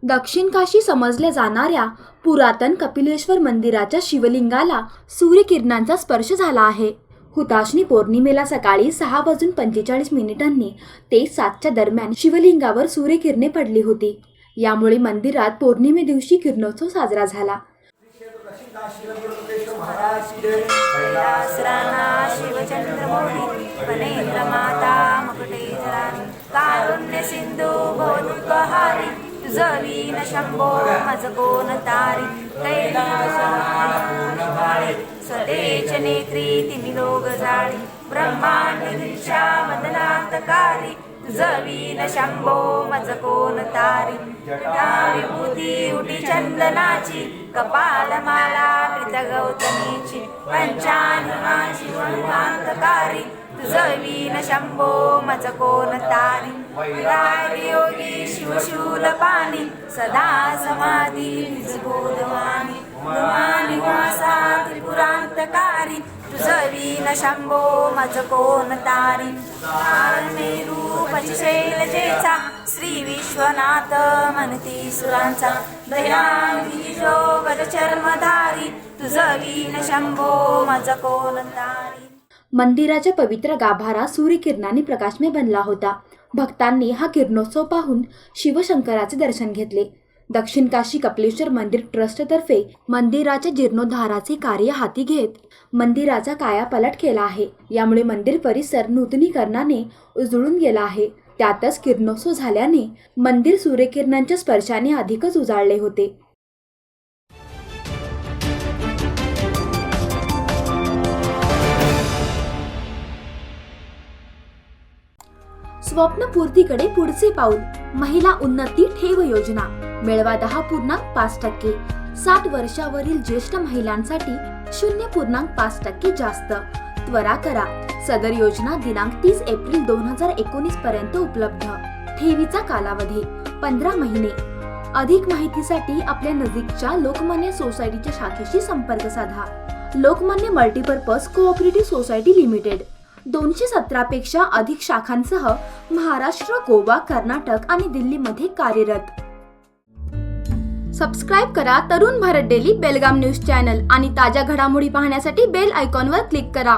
दक्षिण काशी समजल्या जाणाऱ्या पुरातन कपिलेश्वर मंदिराच्या शिवलिंगाला सूर्यकिरणांचा स्पर्श झाला आहे. हुताशनी पौर्णिमेला सकाळी 6:45 ते 7च्या दरम्यान शिवलिंगावर सूर्यकिरणे पडली होती. यामुळे मंदिरात पौर्णिमे दिवशी किरणोत्सव साजरा झाला. कारुण्य सिंधू भवदुःखहारी तुझवीन शंभो मज कोण तारी कैलासवाळे स्वदेश नेत्री तिमी लोग जाळी ब्रह्मांड दिशा मदनांतकारी तुझवीन शंभो मज कोण तारी विभूती उटी चंदनाची कपाल माला प्रीत गौतमीची पंचानुमा शिवकांतकारी तुझवीन शंभो मज कोण तारी योगी शिवशूल पाणी सदा समाधी निजबोधवाणी वासा त्रिपुरांतकारी तुझवीन शंभो मज कोण तारी मेरूपची शैलजेचा श्री विश्वनाथ म्हणती सुरांचा दयावी जोगद चर्मधारी तुझवीन शंभो मज कोण तारी. मंदिराच्या पवित्र गाभारा सूर्यकिरणांनी प्रकाशमय बनला होता. भक्तांनी हा किरणोत्सव पाहून शिवशंकराचे दर्शन घेतले. दक्षिण काशी कपिलेश्वर मंदिर ट्रस्टतर्फे मंदिराच्या जीर्णोद्धाराचे कार्य हाती घेत मंदिराचा कायापालट केला आहे. यामुळे मंदिर परिसर नूतनीकरणाने उजळून गेला आहे. त्यातच किरणोत्सव झाल्याने मंदिर सूर्यकिरणांच्या स्पर्शाने अधिकच उजाळले होते. स्वप्नपूर्तीकडे पुढचे पाऊल. महिला उन्नती ठेव योजना मिळवा 10.5%. 60 वर्षावरील ज्येष्ठ महिलांसाठी 0.5% जास्त. त्वरा करा. सदर योजना दिनांक 30 एप्रिल 2019 पर्यंत उपलब्ध. ठेवीचा कालावधी 15 महिने. अधिक माहितीसाठी आपल्या नजीकच्या लोकमान्य सोसायटीच्या शाखेशी संपर्क साधा. Lokmanya multipurpose cooperative society limited. 217 पेक्षा अधिक शाखांसह महाराष्ट्र, गोवा, कर्नाटक आणि दिल्लीमध्ये कार्यरत. सबस्क्राईब करा तरुण भारत डेली बेलगाम न्यूज चॅनल आणि ताज्या घडामोडी पाहण्यासाठी बेल आयकॉनवर क्लिक करा.